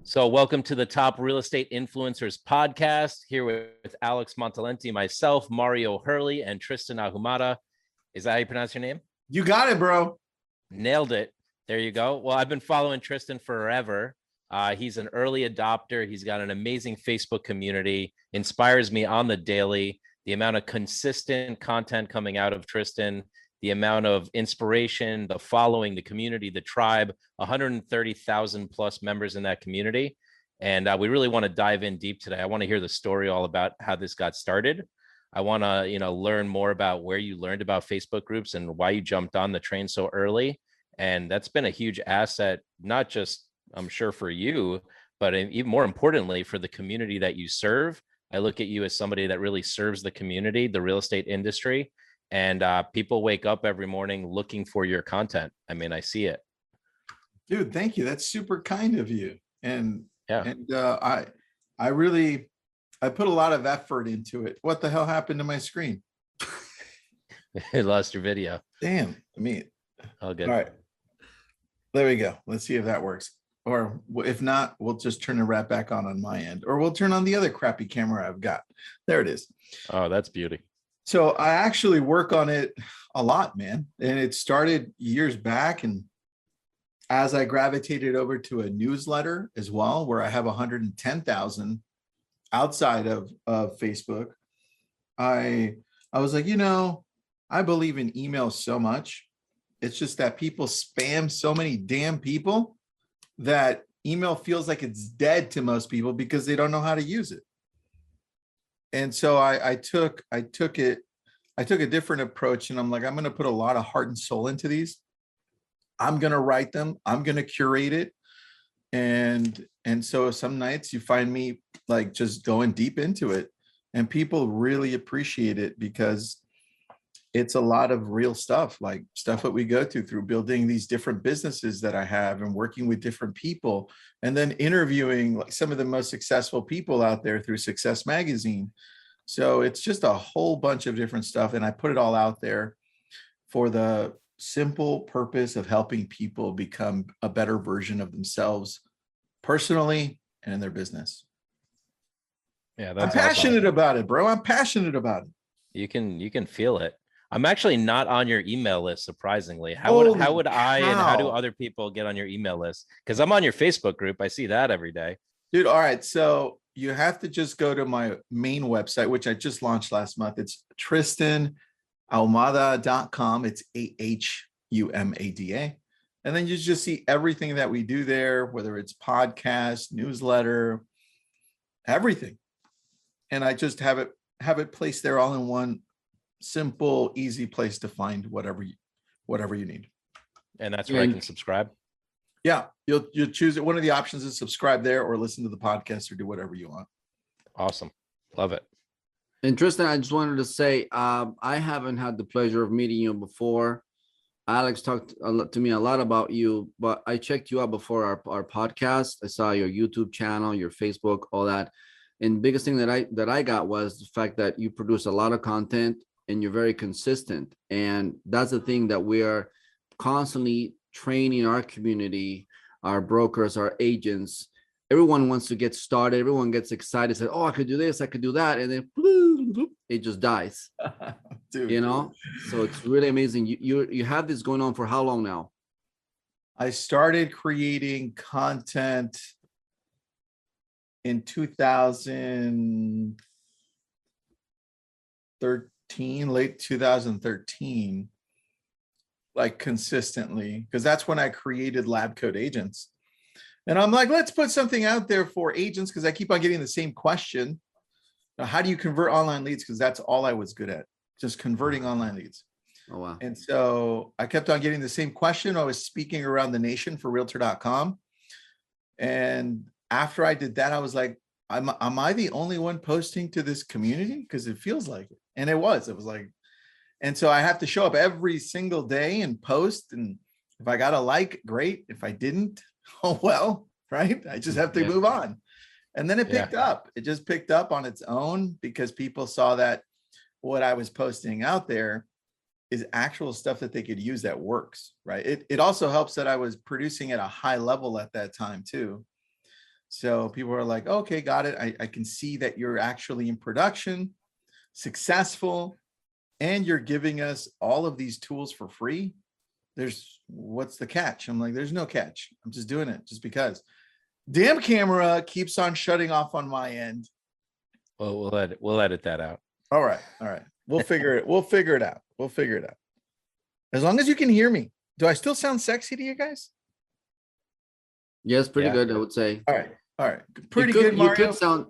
So, welcome to the Top Real Estate Influencers podcast. Here with Alex Montalenti, myself, Mario Hurley, and Tristan Ahumada. Is that how you pronounce your name? You got it, bro. Nailed it. There you go. Well, I've been following Tristan forever. He's an early adopter. He's got an amazing Facebook community, inspires me on the daily. The amount of consistent content coming out of Tristan, the amount of inspiration, the following, the community, the tribe, 130,000 plus members in that community. And we really want to dive in deep today. I want to hear the story all about how this got started. I want to, learn more about where you learned about Facebook groups and why you jumped on the train so early. And that's been a huge asset, not just, I'm sure, for you, but even more importantly, for the community that you serve. I look at you as somebody that really serves the community, the real estate industry. And people wake up every morning looking for your content. I mean, I see it. Dude, thank you. That's super kind of you. And yeah, I really put a lot of effort into it. What the hell happened to my screen? I lost your video. Damn. All good. All right. There we go. Let's see if that works. Or if not, we'll just turn the wrap back on my end, or we'll turn on the other crappy camera I've got. There it is. Oh, that's beauty. So I actually work on it a lot, man. And it started years back. And as I gravitated over to a newsletter as well, where I have 110,000 outside of Facebook, I was like, I believe in email so much. It's just that people spam so many damn people that email feels like it's dead to most people because they don't know how to use it. And so I took a different approach, and I'm like, I'm going to put a lot of heart and soul into these. I'm going to write them. I'm going to curate it. And so some nights you find me like just going deep into it, and people really appreciate it because it's a lot of real stuff, like stuff that we go through building these different businesses that I have and working with different people, and then interviewing like some of the most successful people out there through Success Magazine. So it's just a whole bunch of different stuff. And I put it all out there for the simple purpose of helping people become a better version of themselves personally and in their business. Yeah, I'm passionate about it, bro. I'm passionate about it. You can feel it. I'm actually not on your email list, surprisingly. How would I and how do other people get on your email list? Because I'm on your Facebook group. I see that every day. Dude, all right. So you have to just go to my main website, which I just launched last month. It's tristanahumada.com. It's AHUMADA. And then you just see everything that we do there, whether it's podcast, newsletter, everything. And I just have it placed there all in one simple, easy place to find whatever you need. And that's where I can subscribe. Yeah, you'll choose it. One of the options is subscribe there, or listen to the podcast, or do whatever you want. Awesome. Love it. And Tristan, I just wanted to say, I haven't had the pleasure of meeting you before. Alex talked to me a lot about you, but I checked you out before our podcast. I saw your YouTube channel, your Facebook, all that. And the biggest thing that I got was the fact that you produce a lot of content and you're very consistent. And that's the thing that we are constantly training our community, our brokers, our agents. Everyone wants to get started. Everyone gets excited, says, oh, I could do this, I could do that. And then it just dies. Dude. So it's really amazing. You have this going on for how long now? I started creating content in 2013, late 2013, like consistently, because that's when I created Lab Coat Agents. And I'm like, let's put something out there for agents, because I keep on getting the same question. Now, how do you convert online leads? Because that's all I was good at, just converting online leads. Oh, wow. And so I kept on getting the same question. I was speaking around the nation for Realtor.com. And after I did that, I was like, am I the only one posting to this community? Because it feels like it. And it was like, and so I have to show up every single day and post. And if I got a like, great. If I didn't, oh, well, right. I just have to move on. And then it picked up. It just picked up on its own because people saw that what I was posting out there is actual stuff that they could use that works, right? It also helps that I was producing at a high level at that time too. So people are like, okay, got it. I can see that you're actually in production, successful, and you're giving us all of these tools for free. What's the catch? I'm like, there's no catch. I'm just doing it just because. Damn camera keeps on shutting off on my end. Well, we'll edit that out. All right. All right. We'll figure it. We'll figure it out. We'll figure it out. As long as you can hear me. Do I still sound sexy to you guys? Yes, pretty Yeah. good, I would say. All right. All right. Pretty you could, good, Mario.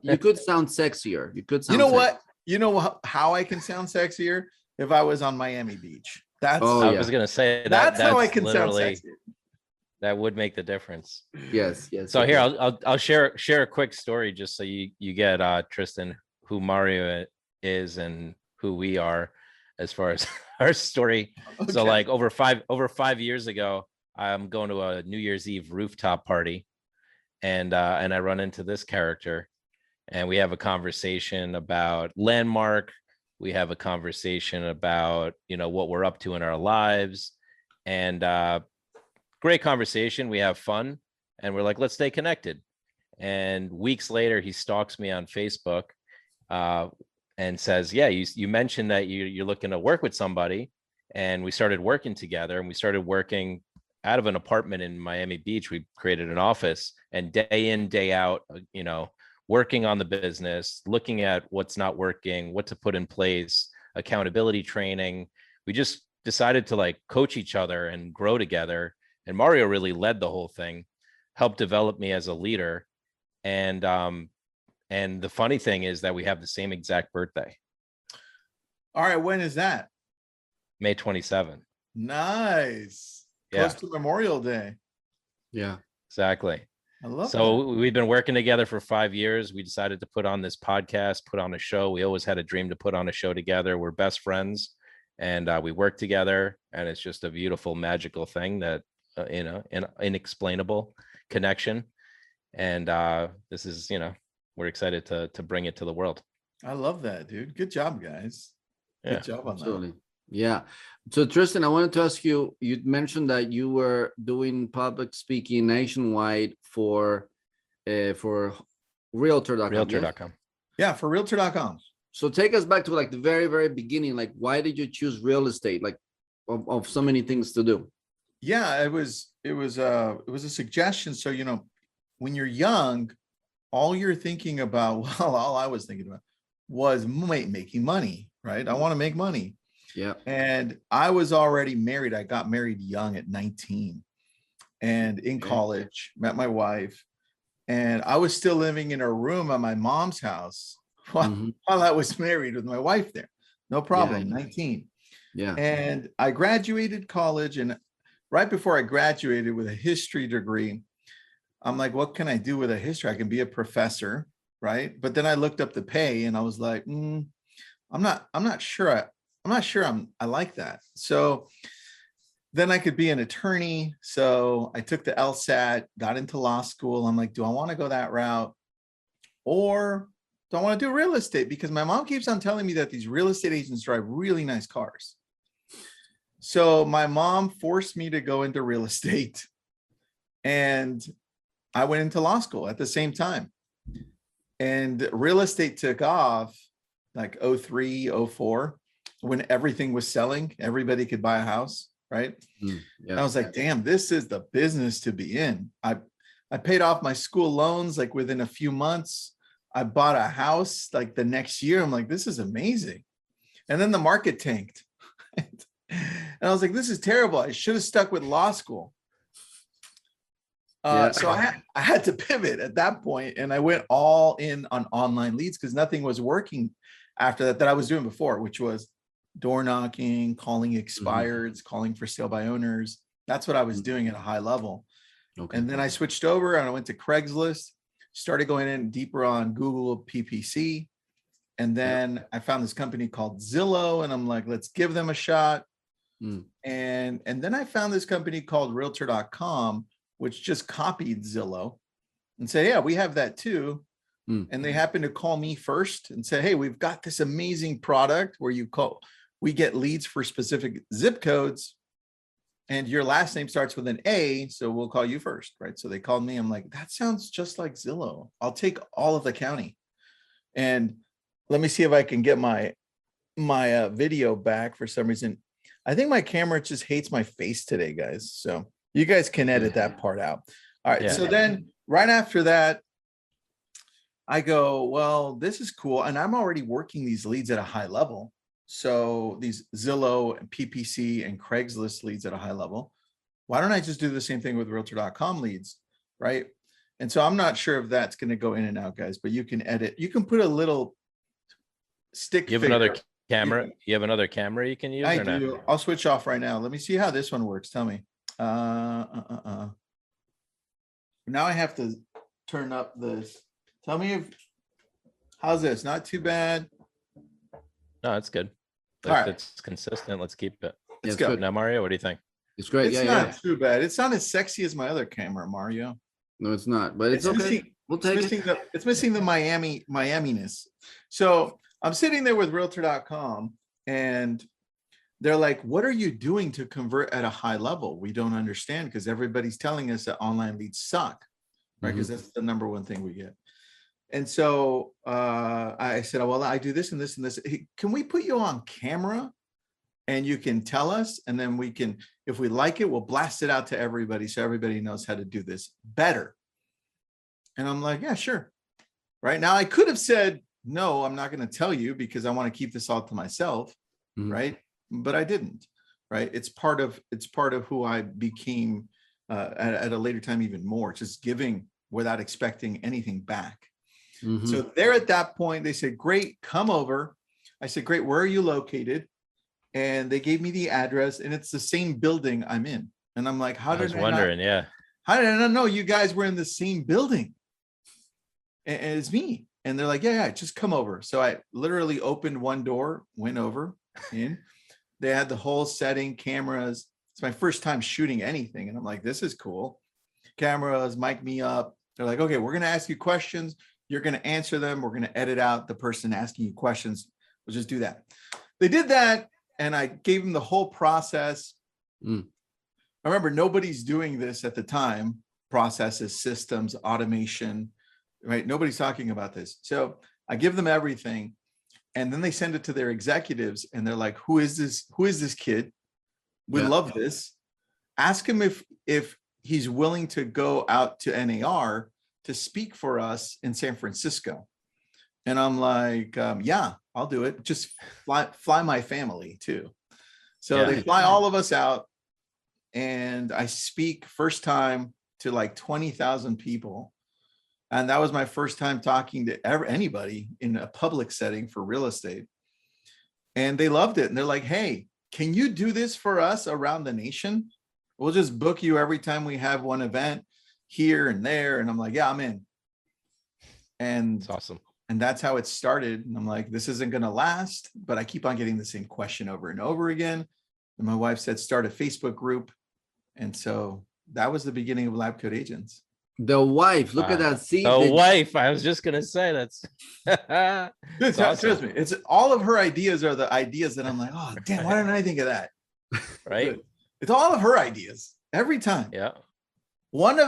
You could sound sexier. You could sound You know sexier. what? You know how I can sound sexier? If I was on Miami Beach. That's Oh, I yeah. was gonna say that's how I that's can sound literally sexier. that would make the difference. Yes, yes. So it here is. I'll share a quick story just so you get Tristan who Mario is and who we are as far as our story. So Okay. like over 5 years ago, I'm going to a New Year's Eve rooftop party, and I run into this character, and we have a conversation about Landmark. We have a conversation about what we're up to in our lives, and great conversation. We have fun, and we're like, let's stay connected. And weeks later, he stalks me on Facebook and says, yeah, you mentioned that you're looking to work with somebody. And we started working together, and we started working out of an apartment in Miami Beach. We created an office, and day in, day out, working on the business, looking at what's not working, what to put in place, accountability training. We just decided to like coach each other and grow together. And Mario really led the whole thing, helped develop me as a leader. And the funny thing is that we have the same exact birthday, All right. When is that? May 27th. Nice. Yeah, Close to Memorial Day. Yeah. exactly. I love So we've been working together for 5 years. We decided to put on this podcast, put on a show. We always had a dream to put on a show together. We're best friends, and we work together, and it's just a beautiful, magical thing that an inexplainable connection. And this is, we're excited to bring it to the world. that. I love that, dude. Good job, guys. Yeah, Good job on that. Absolutely. Yeah. So Tristan, I wanted to ask you, you mentioned that you were doing public speaking nationwide for Realtor.com. yes? Realtor.com. Yeah, for realtor.com. So take us back to like the very, very beginning. Like, why did you choose real estate? Like of so many things to do. Yeah, it was a suggestion. So, when you're young, all you're thinking about, well, all I was thinking about was making money, right? I want to make money. Yeah. And I was already married. I got married young at 19 and in Okay. college, met my wife, and I was still living in a room at my mom's house while, Mhm. while I was married with my wife there. No problem, Yeah. 19. Yeah. And I graduated college, and right before I graduated with a history degree, I'm like, what can I do with a history? I can be a professor, right? But then I looked up the pay and I was like, I'm not sure. I like that. So then I could be an attorney. So I took the LSAT, got into law school. I'm like, do I want to go that route? Or do I want to do real estate? Because my mom keeps on telling me that these real estate agents drive really nice cars. So my mom forced me to go into real estate, and I went into law school at the same time. And real estate took off like 03, 04, when everything was selling, everybody could buy a house, right? Mm, And yeah. I was like, damn, this is the business to be in. I paid off my school loans like within a few months. I bought a house like the next year. I'm like, this is amazing. And then the market tanked. And I was like, this is terrible. I should have stuck with law school. Yeah. So I had to pivot at that point, and I went all in on online leads because nothing was working after that I was doing before, which was door knocking, calling expireds, calling for sale by owners. That's what I was doing at a high level. Okay. And then I switched over and I went to Craigslist, started going in deeper on Google PPC. And then I found this company called Zillow, and I'm like, let's give them a shot. Mm. And then I found this company called Realtor.com, which just copied Zillow and said, yeah, we have that too. Mm. And they happened to call me first and say, hey, we've got this amazing product where we get leads for specific zip codes. and your last name starts with an A, so we'll call you first, right? So they called me. I'm like, that sounds just like Zillow. I'll take all of the county. And let me see if I can get my video back for some reason. I think my camera just hates my face today, guys. So you guys can edit that part out. All right. Yeah. So then right after that, I go, well, this is cool. And I'm already working these leads at a high level. So these Zillow and PPC and Craigslist leads at a high level. Why don't I just do the same thing with realtor.com leads, right? And so I'm not sure if that's going to go in and out, guys, but you can edit. You can put a little stick You have figure. another camera. You have another camera you can use? I or not? do. I'll switch off right now. Let me see how this one works. Tell me. Now I have to turn up this. Tell me if, how's this? Not too bad. No, it's good. All right. If it's consistent, let's keep it. Let's It's go. good. Now, Mario, what do you think? It's great. It's Yeah, not yeah. too bad. It's not as sexy as my other camera, Mario. No, it's not, but it's okay. missing- We'll It's take missing it. it's missing the Miami-ness. So I'm sitting there with realtor.com and they're like, what are you doing to convert at a high level? We don't understand because everybody's telling us that online leads suck, right? Because that's the number one thing we get. And so I said, well, I do this and this and this. Hey, can we put you on camera and you can tell us? And then we can, if we like it, we'll blast it out to everybody so everybody knows how to do this better. And I'm like, yeah, sure. Right now, I could have said, no, I'm not going to tell you because I want to keep this all to myself. Mhm. Right. But I didn't. Right. It's part of who I became at a later time, even more, just giving without expecting anything back. Mhm. So there at that point, they said, great, come over. I said, great, where are you located? And they gave me the address and it's the same building I'm in. And I'm like, how I was did wondering, yeah. how did I not know you guys were in the same building? And it's me. And they're like, yeah, just come over. So I literally opened one door, went over in. They had the whole setting, cameras. It's my first time shooting anything. And I'm like, this is cool. Cameras, mic me up. They're like, okay, we're going to ask you questions. You're going to answer them. We're going to edit out the person asking you questions. We'll just do that. They did that. And I gave them the whole process. Mm. I remember nobody's doing this at the time. Processes, systems, automation, right? Nobody's talking about this. So I give them everything. And then they send it to their executives and they're like, who is this? Who is this kid? We Yeah. love this. Ask him if he's willing to go out to NAR to speak for us in San Francisco. And I'm like, yeah, I'll do it. Just fly my family too. So Yeah. they fly all of us out and I speak first time to like 20,000 people. And that was my first time talking to anybody in a public setting for real estate. And they loved it. And they're like, hey, can you do this for us around the nation? We'll just book you every time we have one event here and there. And I'm like, yeah, I'm in. And It's awesome. and that's how it started. And I'm like, this isn't going to last, but I keep on getting the same question over and over again. And my wife said, start a Facebook group. And so that was the beginning of Lab Coat Agents. The wife, look at Wow. that. See, The the- wife. I was just gonna say that's Dude, awesome. trust me, it's all of her ideas are the ideas that I'm like, oh, damn, why didn't I think of that? right. It's all of her ideas every time. Yeah. One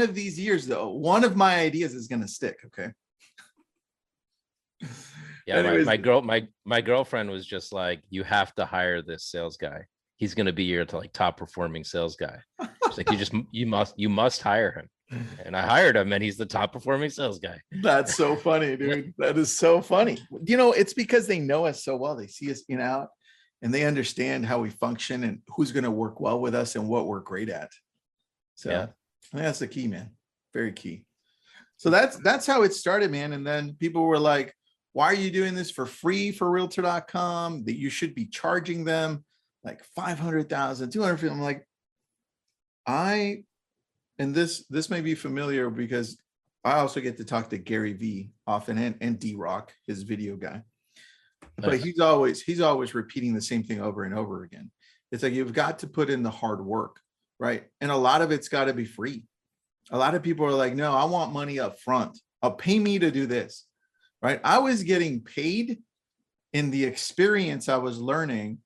of these years, though, one of my ideas is going to stick. Okay. Yeah. Anyways. My girlfriend was just like, you have to hire this sales guy. He's gonna be your like top performing sales guy. It's like you must hire him. And I hired him and he's the top performing sales guy. That's so funny, dude. That is so funny. You know, it's because they know us so well. They see us in out and they understand how we function and who's going to work well with us and what we're great at. So Yeah. I think that's the key, man. Very key. So that's how it started, man. And then people were like, why are you doing this for free for realtor.com? That you should be charging them like 500,000, 250. I'm like, and this may be familiar because I also get to talk to Gary V often and D-Rock, his video guy. But Nice. he's always repeating the same thing over and over again. It's like you've got to put in the hard work, right? And a lot of it's got to be free. A lot of people are like, no, I want money up front. Pay me to do this, right? I was getting paid in the experience I was learning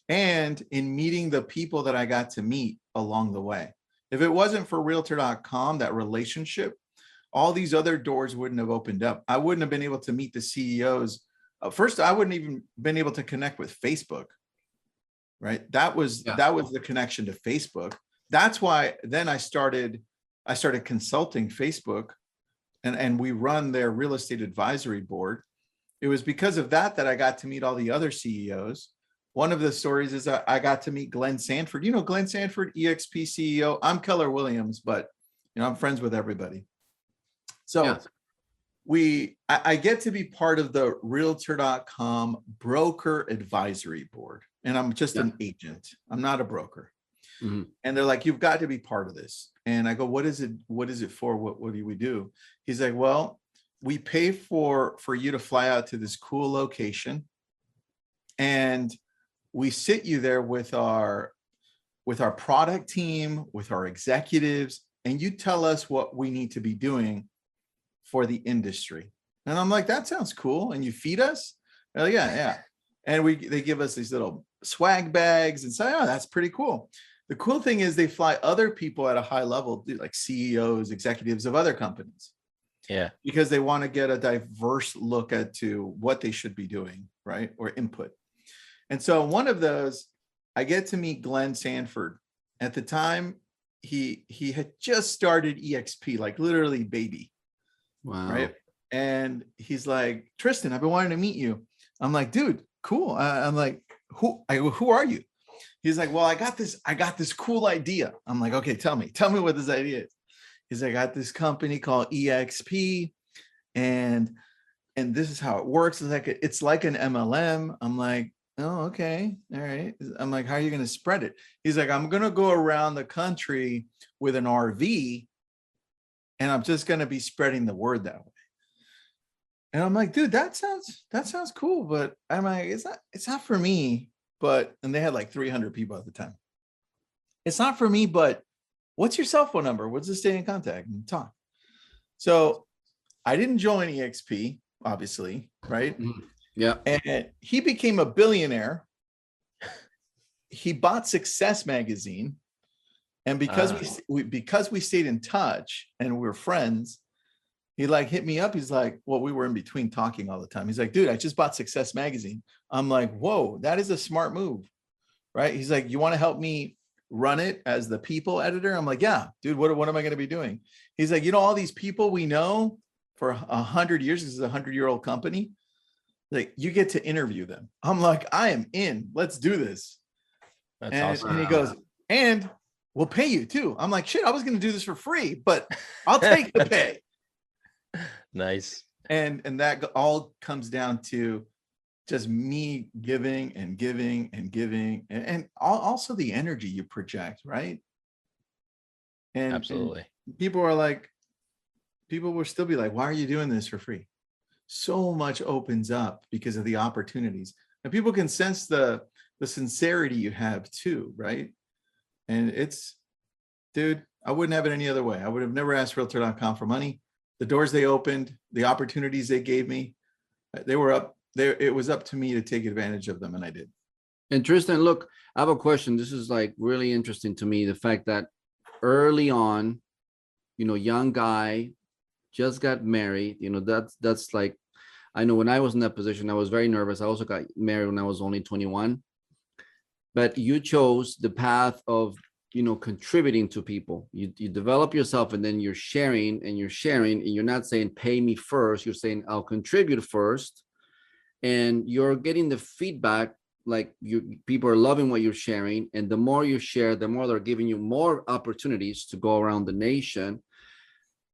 and in meeting the people that I got to meet along the way. If it wasn't for realtor.com, that relationship, all these other doors wouldn't have opened up. I wouldn't have been able to meet the CEOs. First, I wouldn't even been able to connect with Facebook, right? That was the connection to Facebook. That's why then I started consulting Facebook, and we run their real estate advisory board. It was because of that I got to meet all the other CEOs. One of the stories is that I got to meet Glenn Sanford. You know, Glenn Sanford, EXP CEO. I'm Keller Williams, but I'm friends with everybody. So I get to be part of the realtor.com broker advisory board, and I'm just an agent. I'm not a broker. Mm-hmm. And they're like, you've got to be part of this. And I go, what is it? What is it for? What do we do? He's like, well, we pay for you to fly out to this cool location, and we sit you there with our product team, with our executives, and you tell us what we need to be doing for the industry. And I'm like, that sounds cool. And you feed us? They're like, yeah. And they give us these little swag bags and say, oh, that's pretty cool. The cool thing is they fly other people at a high level, like CEOs, executives of other companies. Yeah. Because they want to get a diverse look to what they should be doing, right? Or input. And so one of those, I get to meet Glenn Sanford. At the time, he had just started EXP, like literally baby. Wow. Right. And he's like, Tristan, I've been wanting to meet you. I'm like, dude, cool. I'm like, who are you? He's like, well, I got this cool idea. I'm like, okay, tell me what this idea is. He's like, I got this company called EXP, and this is how it works. It's like an MLM. I'm like, oh, okay. All right. I'm like, how are you going to spread it? He's like, I'm going to go around the country with an RV, and I'm just going to be spreading the word that way. And I'm like, dude, that sounds cool. But I'm like, it's not for me. And they had like 300 people at the time. It's not for me, but what's your cell phone number? What's the stay in contact and talk? So I didn't join EXP, obviously, right? Yeah. And he became a billionaire. He bought Success Magazine. And because we stayed in touch and we're friends, he like hit me up. He's like, well, we were in between talking all the time. He's like, dude, I just bought Success Magazine. I'm like, whoa, that is a smart move, right? He's like, you want to help me run it as the people editor? I'm like, yeah, dude, what am I going to be doing? He's like, all these people we know for 100 years, this is a 100-year-old company. Like, you get to interview them. I'm like, I am in, let's do this. That's awesome. And he goes, and we'll pay you too. I'm like, shit, I was going to do this for free, but I'll take the pay. Nice. And that all comes down to just me giving and giving and giving, and also the energy you project, right? And absolutely. And people will still be like, why are you doing this for free? So much opens up because of the opportunities, and people can sense the sincerity you have too, right? And it's, dude, I wouldn't have it any other way. I would have never asked realtor.com for money. The doors they opened, the opportunities they gave me, they were up there. It was up to me to take advantage of them, and I did. And Tristan, look, I have a question. This is like really interesting to me. The fact that early on, young guy, just got married, that's like, I know when I was in that position, I was very nervous. I also got married when I was only 21, but you chose the path of, contributing to people. You develop yourself, and then you're sharing, and you're not saying pay me first. You're saying I'll contribute first, and you're getting the feedback. Like, people are loving what you're sharing, and the more you share, the more they're giving you more opportunities to go around the nation.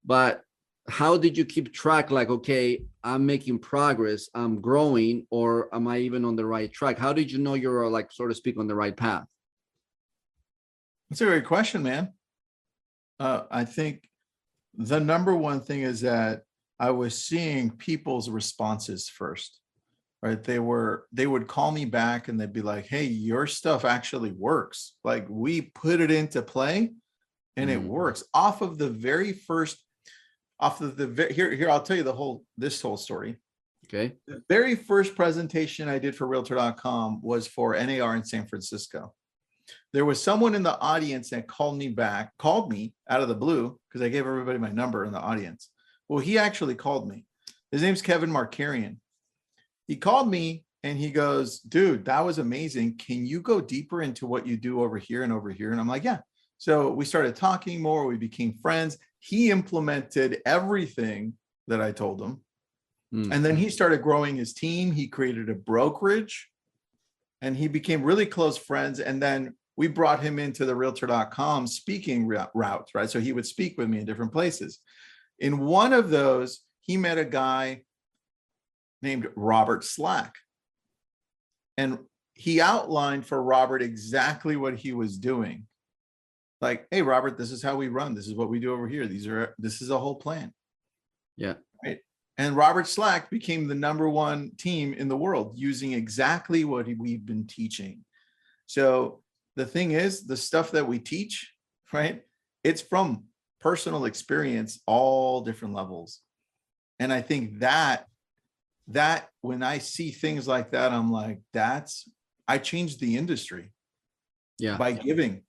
But how did you keep track? Like, okay, I'm making progress, I'm growing, or am I even on the right track? How did you know you're, like, so to speak, on the right path? That's a great question, man. I think the number one thing is that I was seeing people's responses first, right? They would call me back and they'd be like, hey, your stuff actually works. Like, we put it into play and it works. Here, I'll tell you this whole story. Okay. The very first presentation I did for realtor.com was for NAR in San Francisco. There was someone in the audience that called me out of the blue because I gave everybody my number in the audience. Well, he actually called me. His name's Kevin Markarian. He called me and he goes, dude, that was amazing. Can you go deeper into what you do over here and over here? And I'm like, yeah. So we started talking more. We became friends. He implemented everything that I told him. And then he started growing his team. He created a brokerage and he became really close friends. And then we brought him into the realtor.com speaking routes, right? So he would speak with me in different places. In one of those, he met a guy named Robert Slack. And he outlined for Robert exactly what he was doing. Like, hey, Robert, this is how we run. This is what we do over here. This is a whole plan. Yeah. Right. And Robert Slack became the #1 team in the world using exactly what we've been teaching. So the thing is, the stuff that we teach, right? It's from personal experience, all different levels. And I think that when I see things like that, I'm like, I changed the industry by giving,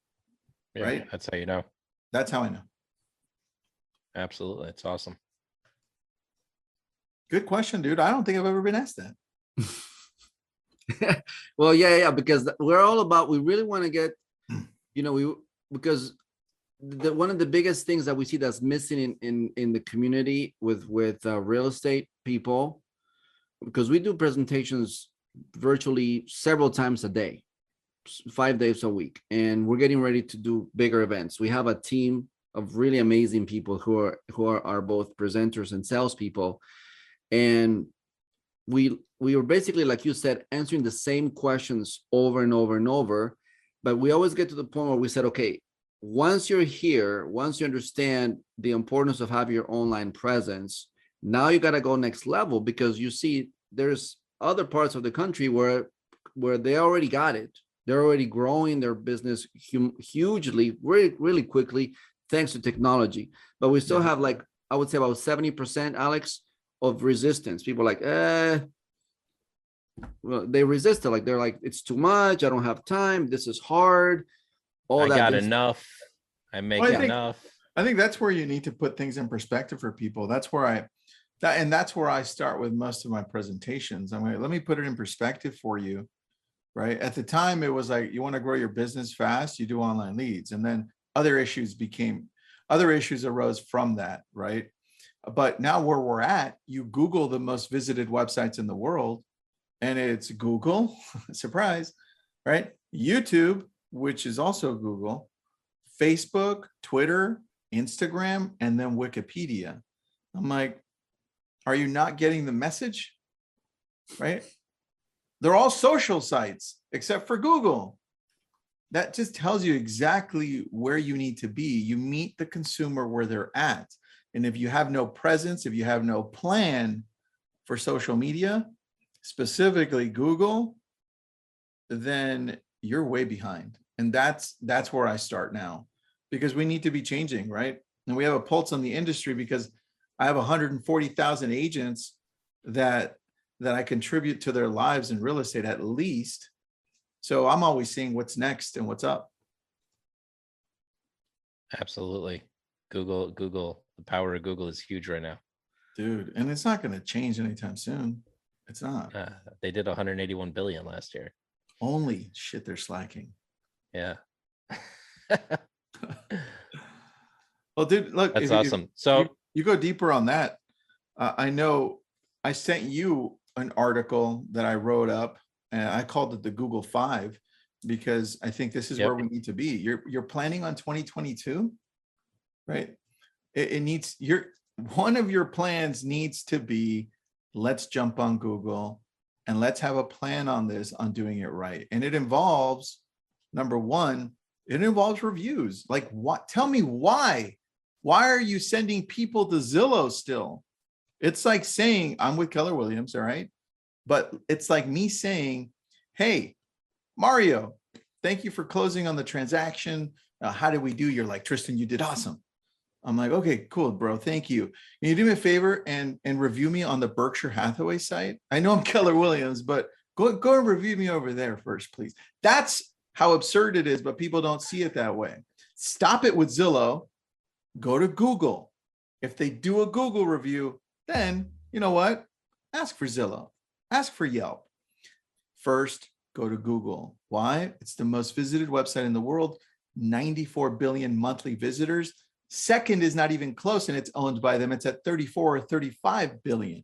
Yeah, right? that's how you know. That's how I know. Absolutely. It's awesome. Good question, dude. I don't think I've ever been asked that. Well, yeah, because we really want to get, because one of the biggest things that we see that's missing in the community with real estate people, because we do presentations virtually several times a day, 5 days a week, and we're getting ready to do bigger events. We have a team of really amazing people who are both presenters and salespeople, and we were basically, like you said, answering the same questions over and over and over. But we always get to the point where we said, okay, once you're here, once you understand the importance of having your online presence, now you got to go next level, because you see there's other parts of the country where they already got it. They're already growing their business hugely, really, really quickly, thanks to technology. But we still have, like, I would say about 70%, Alex, of resistance. People are like, well, they resist it. Like, they're like, it's too much. I don't have time. This is hard. I got enough. I make enough. I think that's where you need to put things in perspective for people. That's where that's where I start with most of my presentations. I'm like, let me put it in perspective for you, right? At the time, it was like, you want to grow your business fast, you do online leads. And then other issues arose from that, right? But now where we're at, you Google the most visited websites in the world, and it's Google, surprise, right? YouTube, which is also Google, Facebook, Twitter, Instagram, and then Wikipedia. I'm like, are you not getting the message? Right? They're all social sites except for Google. That just tells you exactly where you need to be. You meet the consumer where they're at. And if you have no presence, if you have no plan for social media, specifically Google, then you're way behind. And that's where I start now, because we need to be changing, right? And we have a pulse on the industry, because I have 140,000 agents that I contribute to their lives in real estate, at least. So I'm always seeing what's next and what's up. Absolutely. Google, the power of Google is huge right now. Dude, and it's not going to change anytime soon. It's not. They did 181 billion last year. Holy shit, they're slacking. Yeah. Well, dude, look, that's awesome. So you go deeper on that. I know I sent you an article that I wrote up, and I called it the Google 5, because I think this is where we need to be. You're planning on 2022, right? It needs one of your plans needs to be, let's jump on Google and let's have a plan on this, on doing it right. And it involves, number one, it involves reviews. Like, what? Tell me why. Why are you sending people to Zillow still? It's like saying, I'm with Keller Williams, all right? But it's like me saying, hey, Mario, thank you for closing on the transaction. How did we do? You're like, Tristan, you did awesome. I'm like, okay, cool, bro. Thank you. Can you do me a favor and review me on the Berkshire Hathaway site? I know I'm Keller Williams, but go and review me over there first, please. That's how absurd it is, but people don't see it that way. Stop it with Zillow. Go to Google. If they do a Google review, then you know what? Ask for Zillow. Ask for Yelp. First, go to Google. Why? It's the most visited website in the world. 94 billion monthly visitors. Second is not even close, and it's owned by them. It's at 34 or 35 billion.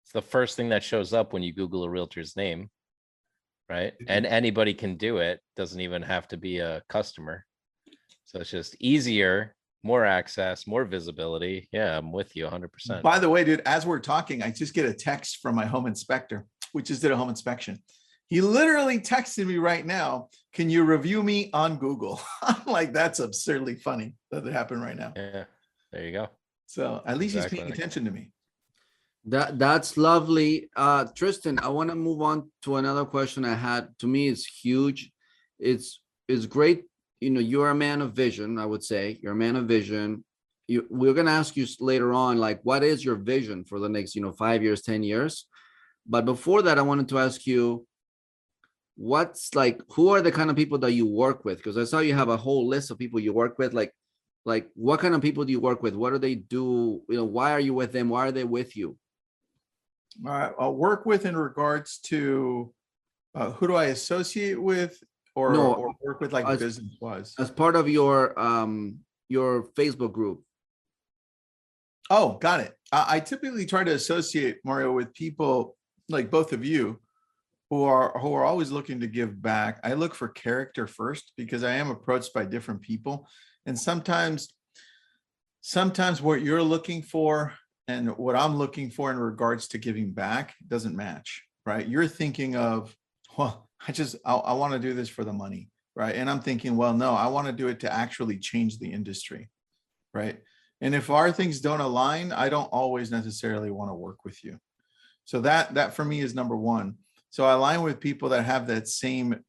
It's the first thing that shows up when you Google a realtor's name, right? And anybody can do it. Doesn't even have to be a customer. So it's just easier, more access, more visibility. Yeah, I'm with you 100%. By the way, dude, as we're talking, I just get a text from my home inspector. We just did a home inspection. He literally texted me right now, can you review me on Google? I'm like, that's absurdly funny that it happened right now. Yeah, there you go. So at least Exactly. he's paying attention to me. That's lovely. Tristan, I want to move on to another question I had. To me, it's huge. It's great. You know, you're a man of vision, I would say. You're a man of vision. We're going to ask you later on, like, what is your vision for the next, 5 years, 10 years? But before that, I wanted to ask you, who are the kind of people that you work with? Because I saw you have a whole list of people you work with. Like what kind of people do you work with? What do they do? Why are you with them? Why are they with you? All right, I'll work with in regards to who do I associate with or work with like business wise? As part of your Facebook group. Oh, got it. I typically try to associate, Mario, with people like both of you who are always looking to give back. I look for character first because I am approached by different people. And sometimes what you're looking for and what I'm looking for in regards to giving back doesn't match, right? You're thinking of, well, I want to do this for the money, right? And I'm thinking, well, no, I want to do it to actually change the industry, right? And if our things don't align, I don't always necessarily want to work with you. So that for me is number one. So I align with people that have that same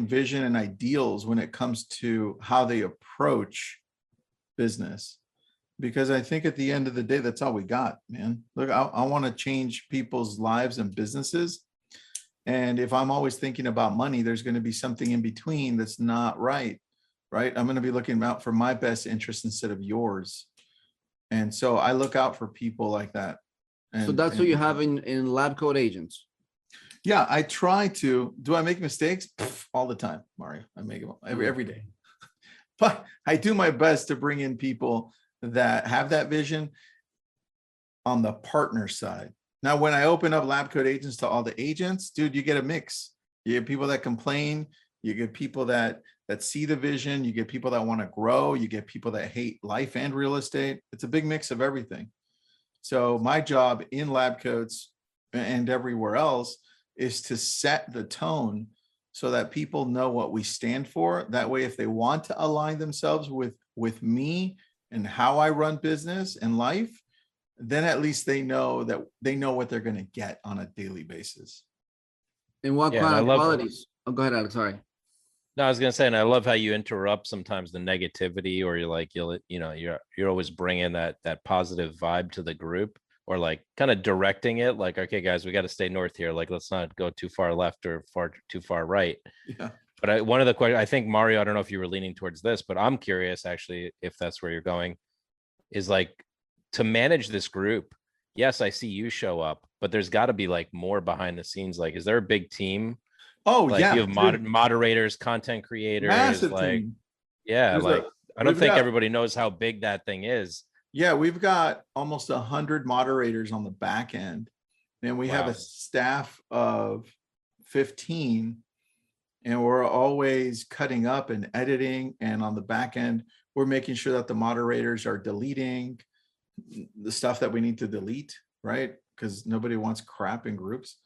vision and ideals when it comes to how they approach business. Because I think at the end of the day, that's all we got, man. Look, I want to change people's lives and businesses. And if I'm always thinking about money, there's going to be something in between that's not right, right? I'm going to be looking out for my best interest instead of yours. And so I look out for people like that. So that's what you have in Lab Coat Agents. Yeah, I try to. Do I make mistakes? All the time, Mario. I make them every day. But I do my best to bring in people that have that vision on the partner side. Now, when I open up Lab Coat Agents to all the agents, dude, you get a mix. You get people that complain. You get people that see the vision. You get people that want to grow. You get people that hate life and real estate. It's a big mix of everything. So my job in Lab Coats and everywhere else is to set the tone so that people know what we stand for. That way, if they want to align themselves with me and how I run business and life, then at least they know what they're going to get on a daily basis. And what kind of qualities? Oh, go ahead, Alex. Sorry. No, I was gonna say, and I love how you interrupt sometimes the negativity, or you're always bringing that positive vibe to the group, or like kind of directing it, like, okay, guys, we got to stay north here. Like, let's not go too far left or too far right. Yeah. But one of the questions, I think, Mario, I don't know if you were leaning towards this, but I'm curious actually if that's where you're going, is like to manage this group. Yes, I see you show up, but there's got to be like more behind the scenes. Like, is there a big team? Oh, like, yeah. You have moderators, content creators, massive like team. Yeah, I don't think everybody knows how big that thing is. Yeah, we've got almost 100 moderators on the back end, and we have a staff of 15, and we're always cutting up and editing. And on the back end, we're making sure that the moderators are deleting the stuff that we need to delete, right? Because nobody wants crap in groups.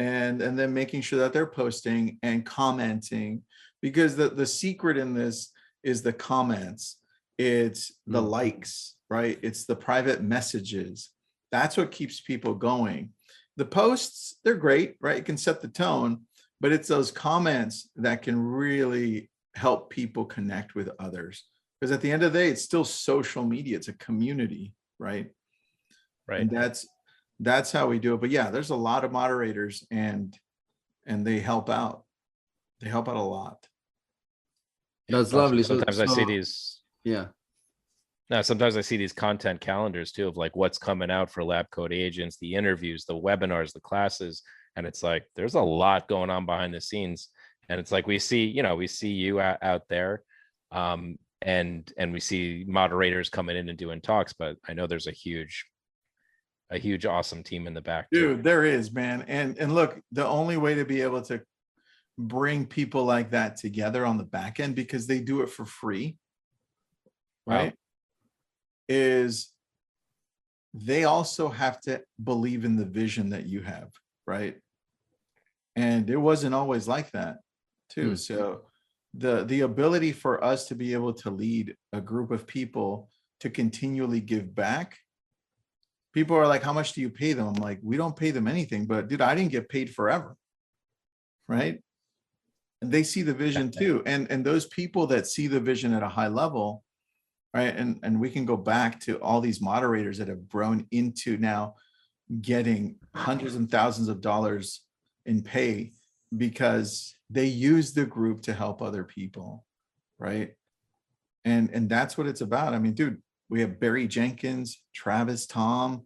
And then making sure that they're posting and commenting, because the secret in this is the comments. It's the likes, right? It's the private messages. That's what keeps people going. The posts, they're great, right? You can set the tone, but it's those comments that can really help people connect with others. Because at the end of the day, it's still social media. It's a community, right? Right. And that's how we do it. But yeah, there's a lot of moderators and they help out. They help out a lot. That's Also, lovely. So, sometimes I see these. yeah. No, sometimes I see these content calendars too of like what's coming out for Lab Coat Agents, the interviews, the webinars, the classes, and it's like there's a lot going on behind the scenes. And it's like we see, we see you out there, and we see moderators coming in and doing talks, but I know there's a huge, awesome team in the back too. Dude, there is, man. And look, the only way to be able to bring people like that together on the back end, because they do it for free, right? Is they also have to believe in the vision that you have, right? And it wasn't always like that too. So the ability for us to be able to lead a group of people to continually give back. People are like, how much do you pay them? I'm like, we don't pay them anything, but dude, I didn't get paid forever. Right. And they see the vision too. And those people that see the vision at a high level, right. And we can go back to all these moderators that have grown into now getting hundreds and thousands of dollars in pay because they use the group to help other people. Right. And that's what it's about. I mean, dude, we have Barry Jenkins, Travis, Tom,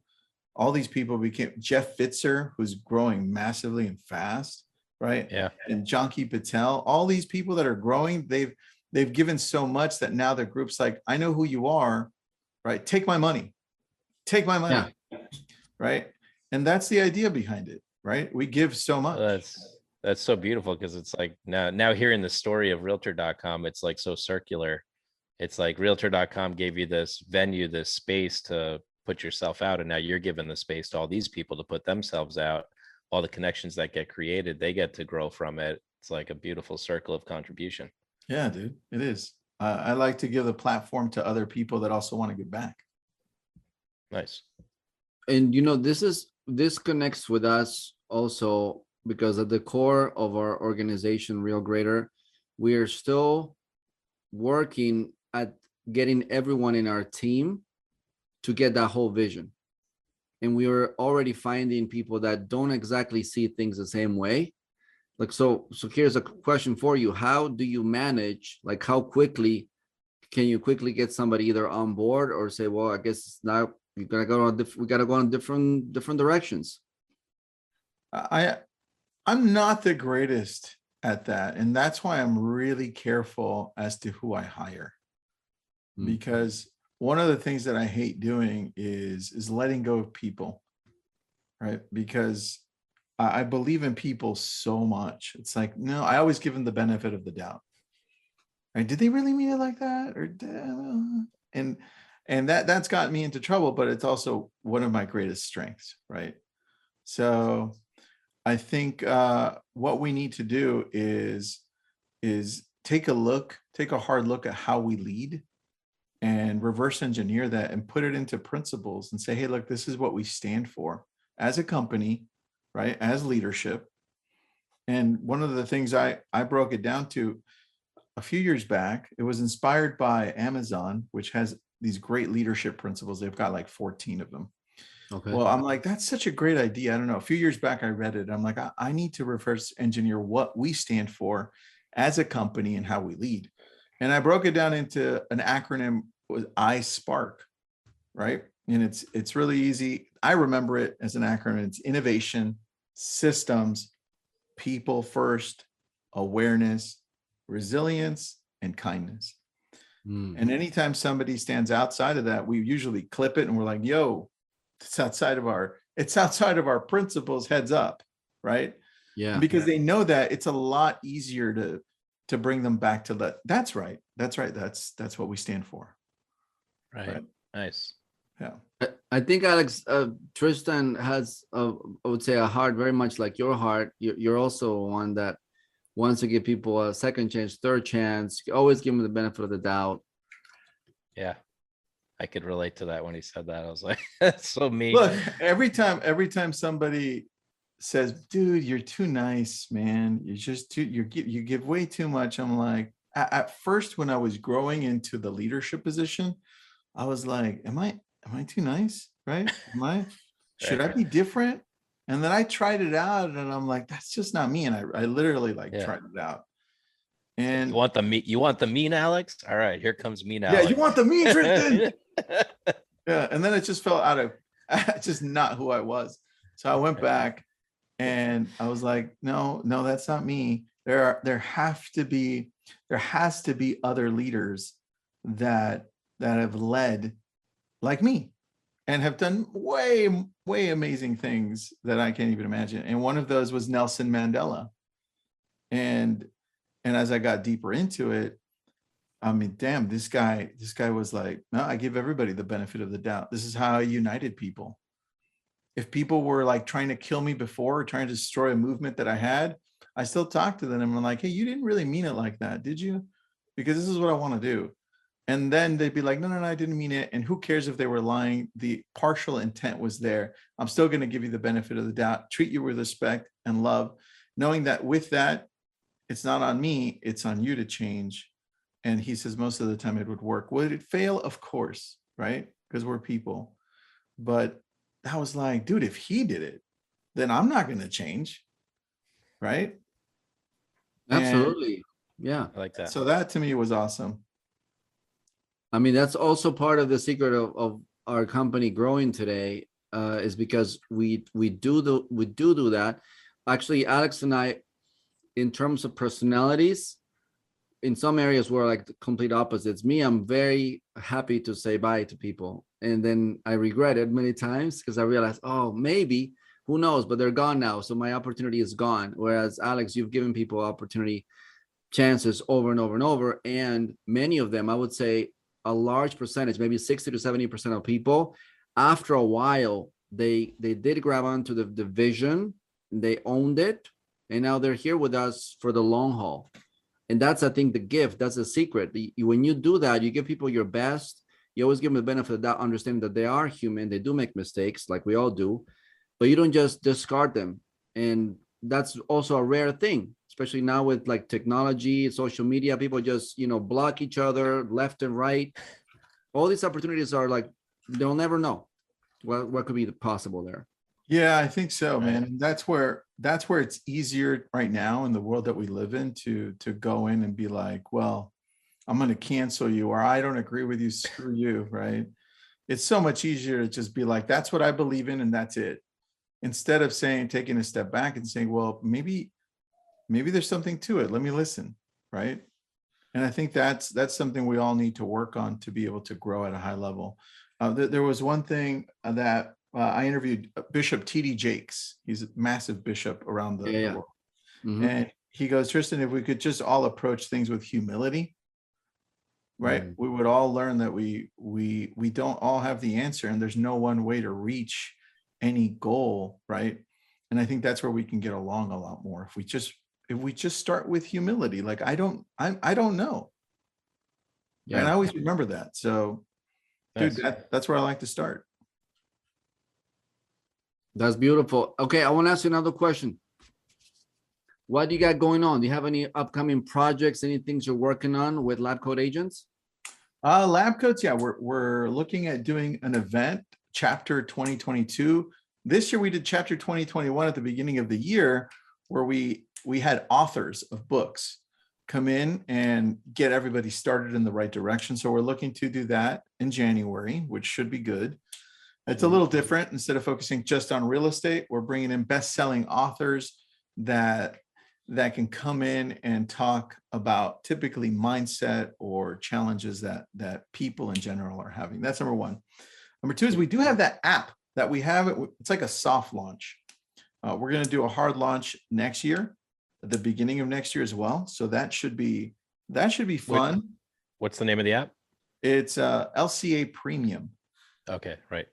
all these people became Jeff Fitzer, who's growing massively and fast, right? Yeah. And Janki Patel, all these people that are growing, they've given so much that now the group's like, I know who you are, right? Take my money. Take my money. Yeah. Right. And that's the idea behind it, right? We give so much. That's so beautiful because it's like now hearing the story of realtor.com, it's like so circular. It's like realtor.com gave you this venue, this space to put yourself out. And now you're giving the space to all these people to put themselves out. All the connections that get created, they get to grow from it. It's like a beautiful circle of contribution. Yeah, dude, it is. I like to give the platform to other people that also want to give back. Nice. And this connects with us also because at the core of our organization, Real Greater, we are still working at getting everyone in our team to get that whole vision. And we are already finding people that don't exactly see things the same way. Like, so here's a question for you. How do you manage, like how quickly can you quickly get somebody either on board or say, well, I guess now we gotta go on different directions? I'm not the greatest at that. And that's why I'm really careful as to who I hire. Because one of the things that I hate doing is letting go of people, right? Because I believe in people so much. It's like, no, I always give them the benefit of the doubt. Right? Did they really mean it like that? Or and that's gotten me into trouble, but it's also one of my greatest strengths, right? So I think what we need to do is take a hard look at how we lead and reverse engineer that and put it into principles and say, hey, look, this is what we stand for as a company, right? As leadership. And one of the things I broke it down to a few years back, it was inspired by Amazon, which has these great leadership principles. They've got like 14 of them. Okay. Well, I'm like, that's such a great idea. I don't know. A few years back, I read it. I'm like, I need to reverse engineer what we stand for as a company and how we lead. And I broke it down into an acronym, was ISPARK, right? And it's really easy. I remember it as an acronym. It's innovation, systems, people first, awareness, resilience, and kindness. And anytime somebody stands outside of that, we usually clip it and we're like, yo, it's outside of our principles, heads up, right? Yeah. Because they know that it's a lot easier to bring them back to that's right. That's what we stand for. Right. Nice. Yeah. I think, Alex, Tristan has, I would say, a heart very much like your heart. You're also one that wants to give people a second chance, third chance, always give them the benefit of the doubt. Yeah. I could relate to that when he said that. I was like, that's so me. Look, every time somebody says, dude, you're too nice, man. You're just you give way too much. I'm like, at first, when I was growing into the leadership position, I was like, am I too nice? Right? Should I be different? And then I tried it out and I'm like, that's just not me. And I literally tried it out. And You want the mean? You want the mean, Alex? All right, here comes mean, yeah, Alex. you want the mean, Tristan. Yeah, and then it just fell out of just not who I was. So I went back and I was like, no, that's not me. There has to be other leaders that have led like me and have done way amazing things that I can't even imagine. And one of those was Nelson Mandela. And as I got deeper into it, I mean, damn, this guy was like, no, I give everybody the benefit of the doubt. This is how I united people. If people were like trying to kill me before, or trying to destroy a movement that I had, I still talk to them and I'm like, hey, you didn't really mean it like that, did you? Because this is what I want to do. And then they'd be like, no, I didn't mean it. And who cares if they were lying? The partial intent was there. I'm still going to give you the benefit of the doubt, treat you with respect and love, knowing that with that, it's not on me, it's on you to change. And he says most of the time it would work. Would it fail? Of course, right? Because we're people. But I was like, dude, if he did it, then I'm not going to change, right? Absolutely. Yeah. I like that. So that to me was awesome. I mean, that's also part of the secret of our company growing today, is because we do that. Actually, Alex and I, in terms of personalities, in some areas we're like the complete opposites. Me, I'm very happy to say bye to people, and then I regret it many times because I realize, oh, maybe, who knows, but they're gone now, so my opportunity is gone. Whereas Alex, you've given people opportunity, chances over and over and over, and many of them, I would say a large percentage, maybe 60 to 70% of people, after a while, they did grab onto the vision, they owned it, and now they're here with us for the long haul. And that's, I think, the gift. That's the secret. When you do that, you give people your best. You always give them the benefit of that, understanding that they are human. They do make mistakes, like we all do, but you don't just discard them. And that's also a rare thing, especially now with like technology, social media. People just, block each other left and right. All these opportunities are like, they'll never know what could be possible there. Yeah, I think so, man. And that's where it's easier right now in the world that we live in to go in and be like, well, I'm going to cancel you, or I don't agree with you, screw you, right? It's so much easier to just be like, that's what I believe in and that's it. Instead of taking a step back and saying, well, maybe there's something to it. Let me listen, right? And I think that's something we all need to work on to be able to grow at a high level. There was one thing that I interviewed Bishop T.D. Jakes. He's a massive bishop around the world. Mm-hmm. And he goes, Tristan, if we could just all approach things with humility, right? Mm-hmm. We would all learn that we don't all have the answer, and there's no one way to reach any goal, right? And I think that's where we can get along a lot more. If we just start with humility, like I don't know. Yeah. And I always remember that. So nice. Dude, that's where I like to start. That's beautiful. Okay, I want to ask you another question. What do you got going on? Do you have any upcoming projects, any things you're working on with Lab Coat Agents? Lab Coats, yeah, we're looking at doing an event, Chapter 2022. This year we did Chapter 2021 at the beginning of the year, where we had authors of books come in and get everybody started in the right direction. So we're looking to do that in January, which should be good. It's a little different. Instead of focusing just on real estate, we're bringing in best-selling authors that can come in and talk about typically mindset or challenges that people in general are having. That's number one. Number two is we do have that app that we have. It's like a soft launch. We're going to do a hard launch next year, at the beginning of next year as well. So that should be fun. What's the name of the app? It's LCA Premium. Okay, right.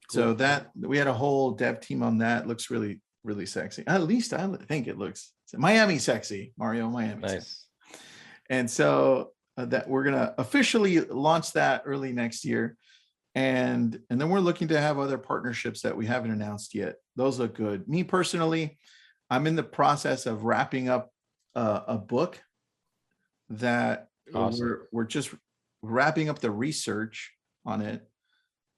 So that we had a whole dev team on that. It looks really, really sexy. At least I think it looks Miami sexy, Mario, Miami. Nice. Sexy. And so that we're gonna officially launch that early next year, and then we're looking to have other partnerships that we haven't announced yet. Those look good. Me personally, I'm in the process of wrapping up a book that awesome. We're just wrapping up the research on it.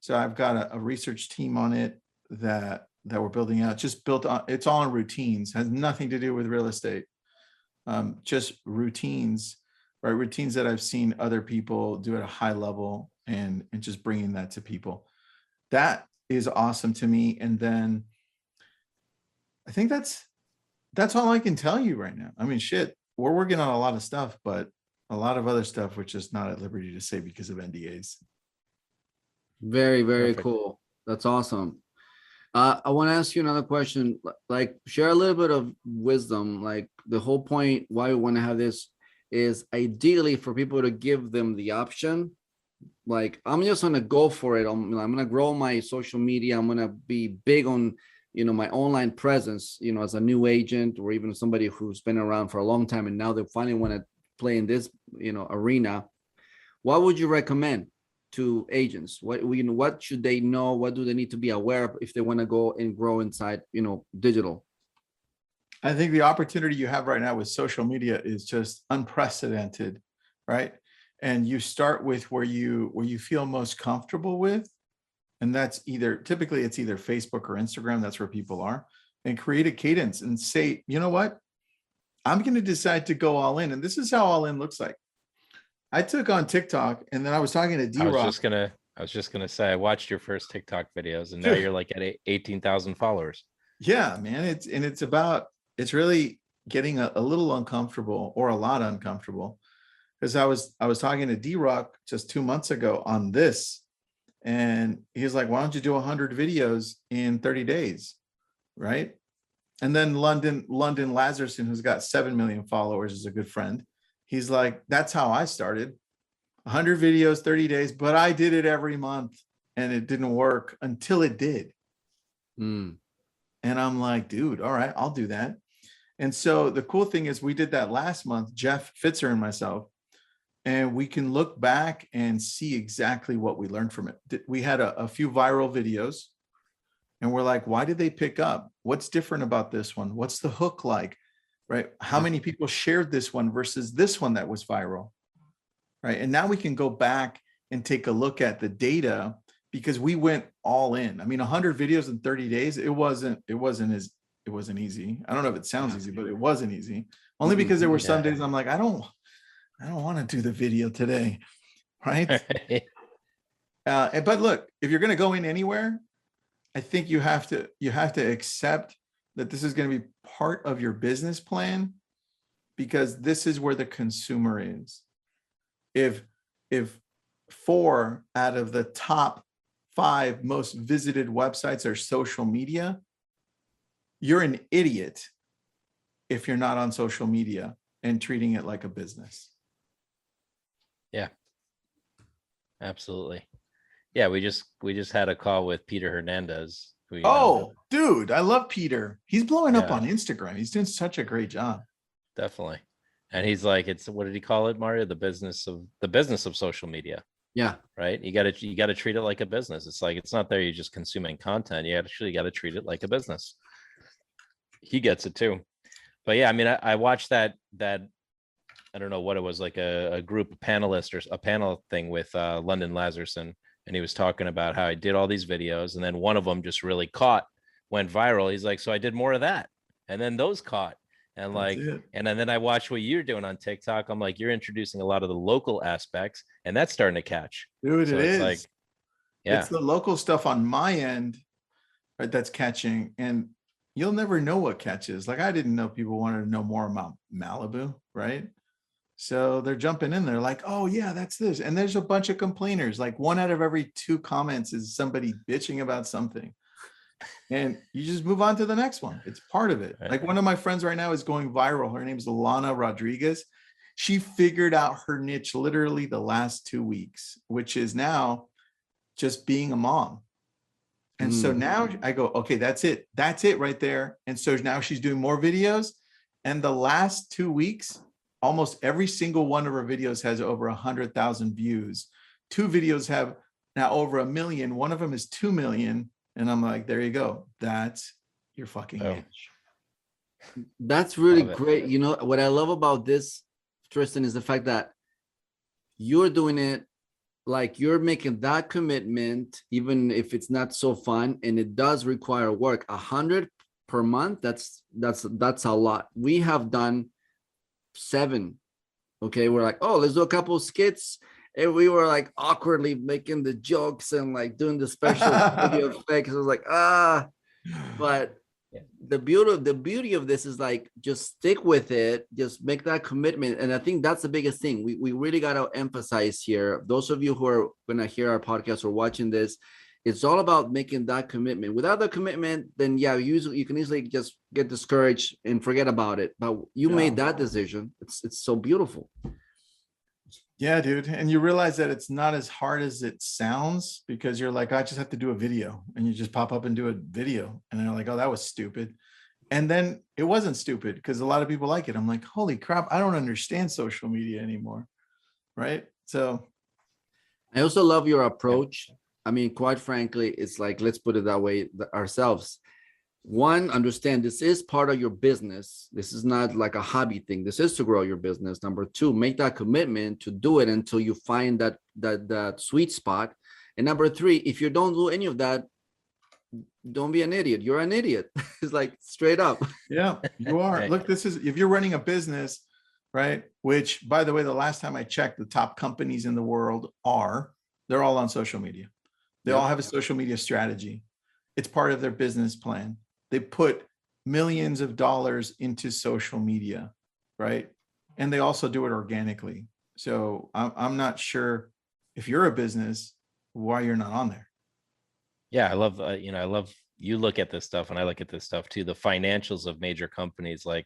So I've got a research team on it that we're building out, just built on, it's all on routines, has nothing to do with real estate. just routines, right? Routines that I've seen other people do at a high level, and just bringing that to people. That is awesome to me. And then I think that's all I can tell you right now. I mean, shit, we're working on a lot of stuff, but a lot of other stuff we're just not at liberty to say because of NDAs. Very, very Perfect. cool. That's awesome. I want to ask you another question. Like, share a little bit of wisdom. Like, the whole point why we want to have this is ideally for people to give them the option. Like, I'm just gonna go for it. I'm gonna grow my social media. I'm gonna be big on, my online presence. As a new agent or even somebody who's been around for a long time and now they finally want to play in this, arena. What would you recommend to agents? What should they know? What do they need to be aware of if they want to go and grow inside, digital? I think the opportunity you have right now with social media is just unprecedented, right? And you start with where you feel most comfortable with, and that's typically it's either Facebook or Instagram. That's where people are, and create a cadence and say, you know what, I'm going to decide to go all in, and this is how all in looks like. I took on TikTok, and then I was talking to D-Rock. I was just gonna say I watched your first TikTok videos, and now you're like at 18,000 followers. Yeah, man. It's really getting a little uncomfortable, or a lot uncomfortable, because I was talking to D-Rock just 2 months ago on this, and he's like, why don't you do 100 videos in 30 days? Right. And then London Lazarson, who's got 7 million followers, is a good friend. He's like, that's how I started. 100 videos, 30 days, but I did it every month and it didn't work until it did. Mm. And I'm like, dude, all right, I'll do that. And so the cool thing is we did that last month, Jeff Fitzer and myself, and we can look back and see exactly what we learned from it. We had a few viral videos, and we're like, why did they pick up? What's different about this one? What's the hook like? Right? How many people shared this one versus this one that was viral? Right? And now we can go back and take a look at the data, because we went all in. I mean, 100 videos in 30 days, it wasn't easy. I don't know if it sounds easy, but it wasn't easy. Only because there were some days I'm like, I don't want to do the video today. Right? But look, if you're going to go in anywhere, I think you have to accept that this is going to be part of your business plan, because this is where the consumer is. If 4 out of the top 5 most visited websites are social media, you're an idiot if you're not on social media and treating it like a business. Yeah, absolutely. Yeah, we just had a call with Peter Hernandez. Who, dude, I love Peter. He's blowing up Yeah. on Instagram. He's doing such a great job. Definitely. And he's like, what did he call it, Mario? The business of social media. Yeah. Right. You got to treat it like a business. It's like, it's not there. You're just consuming content. You actually got to treat it like a business. He gets it too. But yeah, I mean, I watched that, I don't know what it was, like a group of panelists or a panel thing with London Lazarson. And he was talking about how I did all these videos, and then one of them just really went viral. He's like, so I did more of that. And then those caught. And like, and then I watched what you're doing on TikTok. I'm like, you're introducing a lot of the local aspects, and that's starting to catch. Dude, So it it's is. like, yeah, It's the local stuff on my end, right, that's catching. And you'll never know what catches. Like, I didn't know people wanted to know more about Malibu, right? So they're jumping in there like, oh yeah, that's this. And there's a bunch of complainers. Like 1 out of every 2 comments is somebody bitching about something. And you just move on to the next one. It's part of it. Right. Like, one of my friends right now is going viral. Her name's Lana Rodriguez. She figured out her niche literally the last 2 weeks, which is now just being a mom. And so now I go, okay, that's it. That's it right there. And so now she's doing more videos. And the last 2 weeks, almost every single one of her videos has over 100,000 views. 2 videos have now over 1 million. One of them is 2 million. And I'm like, there you go. That's your fucking niche. That's really great. You know, what I love about this, Tristan, is the fact that you're doing it, like you're making that commitment, even if it's not so fun, and it does require work. 100 per month, that's a lot. We have done 7. Okay, we're like, oh, let's do a couple of skits. And we were like awkwardly making the jokes and like doing the special video effects. I was like, but Yeah. the beauty of this is like just stick with it, just make that commitment. And I think that's the biggest thing. We really got to emphasize here. Those of you who are gonna hear our podcast or watching this, it's all about making that commitment. Without the commitment, then yeah, you can easily just get discouraged and forget about it. But you made that decision. It's so beautiful. Yeah, dude. And you realize that it's not as hard as it sounds, because you're like, I just have to do a video, and you just pop up and do a video. And they're like, oh, that was stupid. And then it wasn't stupid, because a lot of people like it. I'm like, holy crap, I don't understand social media anymore. Right. So I also love your approach. I mean, quite frankly, it's like, let's put it that way ourselves. One, understand this is part of your business. This is not like a hobby thing. This is to grow your business. Number 2, make that commitment to do it until you find that sweet spot. And number 3, if you don't do any of that, don't be an idiot. You're an idiot. It's like straight up. yeah, you are. Right. Look, this is, if you're running a business, right? Which, by the way, the last time I checked, the top companies in the world they're all on social media. They all have a social media strategy. It's part of their business plan. They put millions of dollars into social media, right? And they also do it organically. So I'm not sure, if you're a business, why you're not on there. Yeah, I love, I love, you look at this stuff and I look at this stuff too. The financials of major companies, like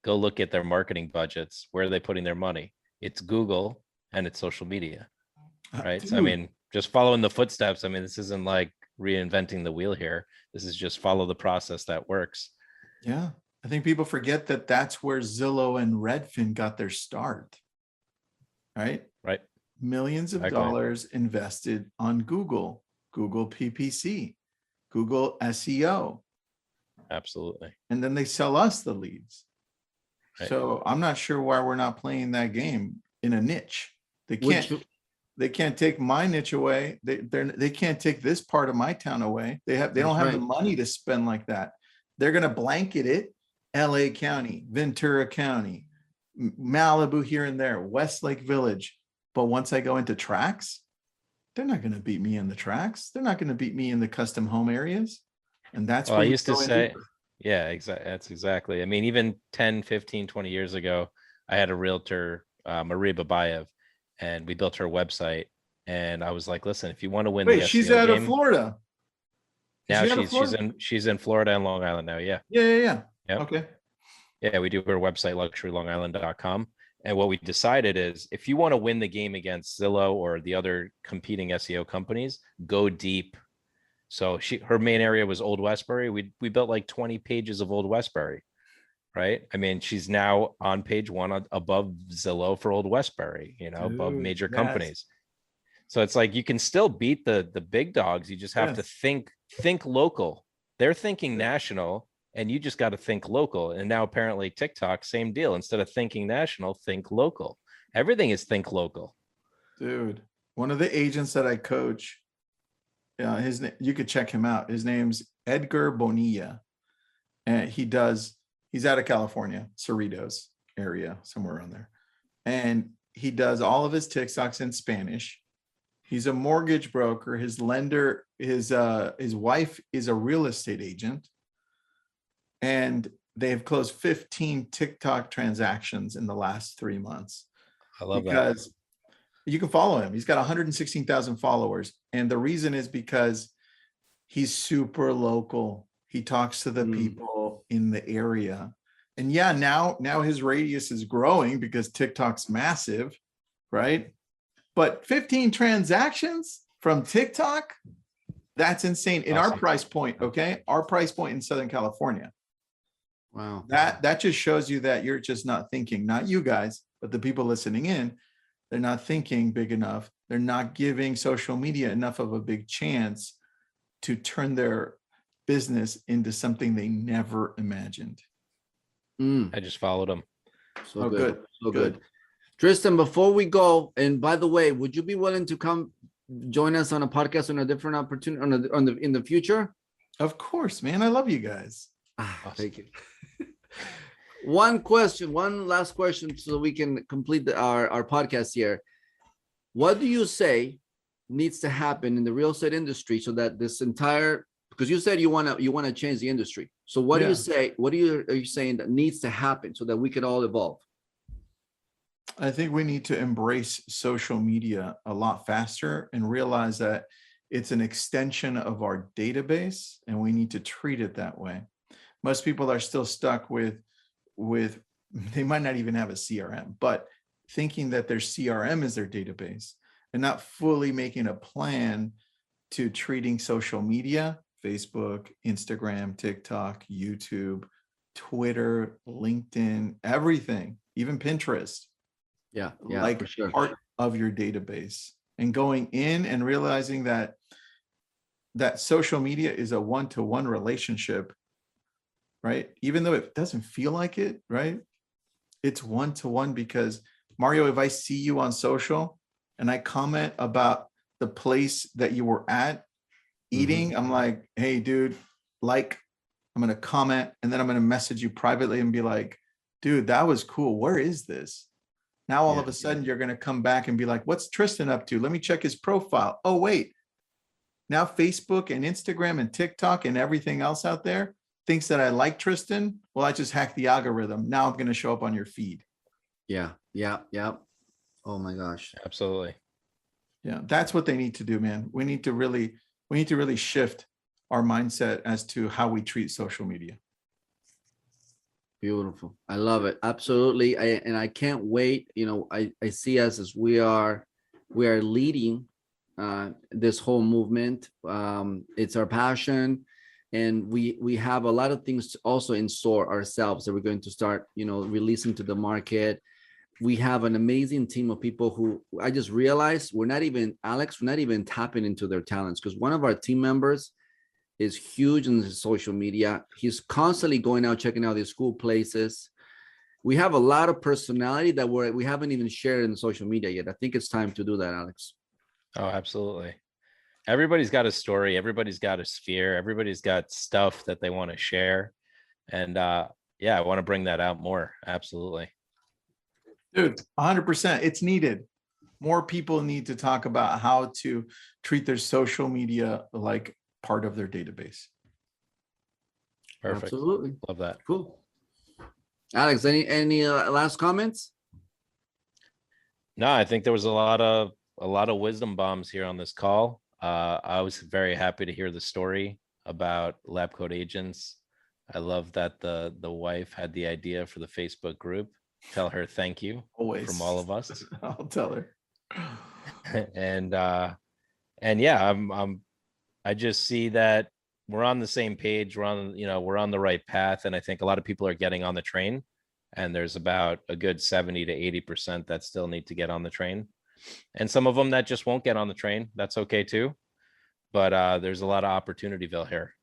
go look at their marketing budgets. Where are they putting their money? It's Google and it's social media, right? So, I Dude. mean, just following the footsteps. I mean, this isn't like reinventing the wheel here. This is just follow the process that works. Yeah. I think people forget that that's where Zillow and Redfin got their start. Right? Right. Millions of Exactly. dollars invested on Google PPC, Google SEO, Absolutely. and then they sell us the leads. Right. So I'm not sure why we're not playing that game in a niche. They can't. Which, They can't take my niche away. They can't take this part of my town away. They don't That's have the right. money to spend like that. They're going to blanket it. LA County, Ventura County, Malibu here and there, Westlake Village. But once I go into tracks, they're not going to beat me in the tracks. They're not going to beat me in the custom home areas. And that's Well, where I we used to go in say, deeper. yeah, exactly. That's exactly. I mean, even 10, 15, 20 years ago, I had a realtor, Maria Babayev, and we built her website. And I was like, listen, if you want to win Wait, the she's SEO out of game, Florida. Is now she out of she's Florida? in Florida and Long Island now. Yeah. Yeah. Yep. Okay. Yeah, we do her website, luxurylongisland.com. And what we decided is if you want to win the game against Zillow or the other competing SEO companies, go deep. So her main area was Old Westbury. We built like 20 pages of Old Westbury, right? I mean, she's now on page 1 above Zillow for Old Westbury, above Dude, major that's- companies. So it's like you can still beat the big dogs. You just have to think local. They're thinking national, and you just got to think local. And now apparently TikTok, same deal. Instead of thinking national, think local. Everything is think local. Dude, one of the agents that I coach, you could check him out. His name's Edgar Bonilla. And he's out of California, Cerritos area, somewhere around there. And he does all of his TikToks in Spanish. He's a mortgage broker. His lender, his wife is a real estate agent. And they've closed 15 TikTok transactions in the last 3 months. I love because you can follow him. He's got 116,000 followers. And the reason is because he's super local. He talks to the people in the area. And yeah, now his radius is growing because TikTok's massive, right? But 15 transactions from TikTok, that's insane. In our Awesome. price point, okay? Our price point in Southern California. wow. That just shows you that you're just not thinking, not you guys, but the people listening in, they're not thinking big enough. They're not giving social media enough of a big chance to turn their business into something they never imagined. I just followed him. So Oh, good. good, So good. good. Tristan, before we go, and by the way, would you be willing to come join us on a podcast on a different opportunity in the future? Of course, man. I love you guys. Thank you. One question, one last question, so we can complete our podcast here. What do you say needs to happen in the real estate industry so that this entire, because you said you want to change the industry. So what do Yeah. you say? What are you saying that needs to happen so that we could all evolve? I think we need to embrace social media a lot faster and realize that it's an extension of our database and we need to treat it that way. Most people are still stuck with they might not even have a CRM, but thinking that their CRM is their database and not fully making a plan to treating social media, Facebook, Instagram, TikTok, YouTube, Twitter, LinkedIn, everything, even Pinterest, Yeah, like for sure. part of your database, and going in and realizing that social media is a one-to-one relationship, right? Even though it doesn't feel like it, right? It's one-to-one, because Mario, if I see you on social and I comment about the place that you were at eating, I'm like, hey, dude, I'm going to comment, and then I'm going to message you privately and be like, dude, that was cool. Where is this? Now, all of a sudden, you're going to come back and be like, what's Tristan up to? Let me check his profile. Oh, wait. Now, Facebook and Instagram and TikTok and everything else out there thinks that I like Tristan. Well, I just hacked the algorithm. Now I'm going to show up on your feed. Yeah. Oh my gosh. Absolutely. Yeah, that's what they need to do, man. We need to really shift our mindset as to how we treat social media. Beautiful. I love it. Absolutely. I can't wait. I see us as we are leading this whole movement. It's our passion, and we have a lot of things also in store ourselves that we're going to start, releasing to the market. We have an amazing team of people who I just realized we're not even tapping into their talents, because one of our team members is huge in social media. He's constantly going out, checking out these cool places. We have a lot of personality that we haven't even shared in social media yet. I think it's time to do that, Alex. Oh, absolutely. Everybody's got a story. Everybody's got a sphere. Everybody's got stuff that they want to share. And yeah, I want to bring that out more. Absolutely. Dude, 100%. It's needed. More people need to talk about how to treat their social media like part of their database. Perfect. Absolutely. Love that. Cool. Alex, any last comments? No, I think there was a lot of wisdom bombs here on this call. I was very happy to hear the story about Lab Coat Agents. I love that the wife had the idea for the Facebook group. Tell her thank you. Always. From all of us. I'll tell her. And yeah, I just see that we're on the same page. We're on the right path. And I think a lot of people are getting on the train, and there's about a good 70 to 80% that still need to get on the train. And some of them that just won't get on the train. That's okay too. But there's a lot of opportunityville here.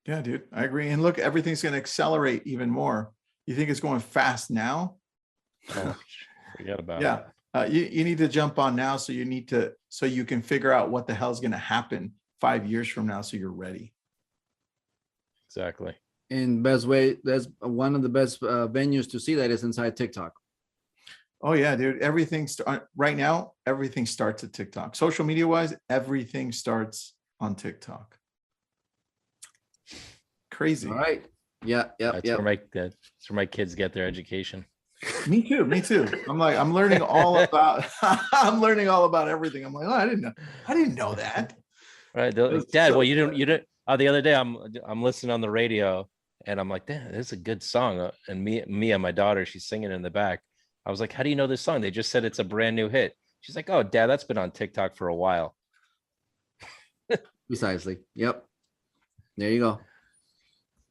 Yeah, dude, I agree. And look, everything's going to accelerate even more. You think it's going fast now? Oh, forget about it. You need to jump on now. So you can figure out what the hell's going to happen 5 years from now, so you're ready. Exactly. In best way, that's one of the best venues to see that is inside TikTok. Oh yeah, dude. Right now, everything starts at TikTok. Social media wise, everything starts on TikTok. Crazy. All right. Yeah. That's where my kids get their education. Me too. I'm learning all about everything. I'm like, oh, I didn't know that. Right. Dad, well, you didn't. Oh, the other day I'm listening on the radio, and I'm like, damn, this is a good song. And me and my daughter, she's singing in the back. I was like, how do you know this song? They just said it's a brand new hit. She's like, oh, Dad, that's been on TikTok for a while. Precisely. Yep. There you go.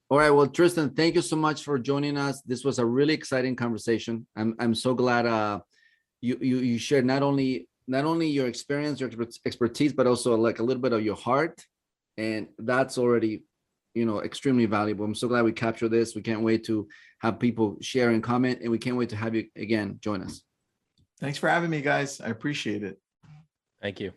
All right. Well, Tristan, thank you so much for joining us. This was a really exciting conversation. I'm so glad you shared not only your experience, your expertise, but also like a little bit of your heart. And that's already, extremely valuable. I'm so glad we captured this. We can't wait to have people share and comment, and we can't wait to have you again join us. Thanks for having me, guys. I appreciate it. Thank you.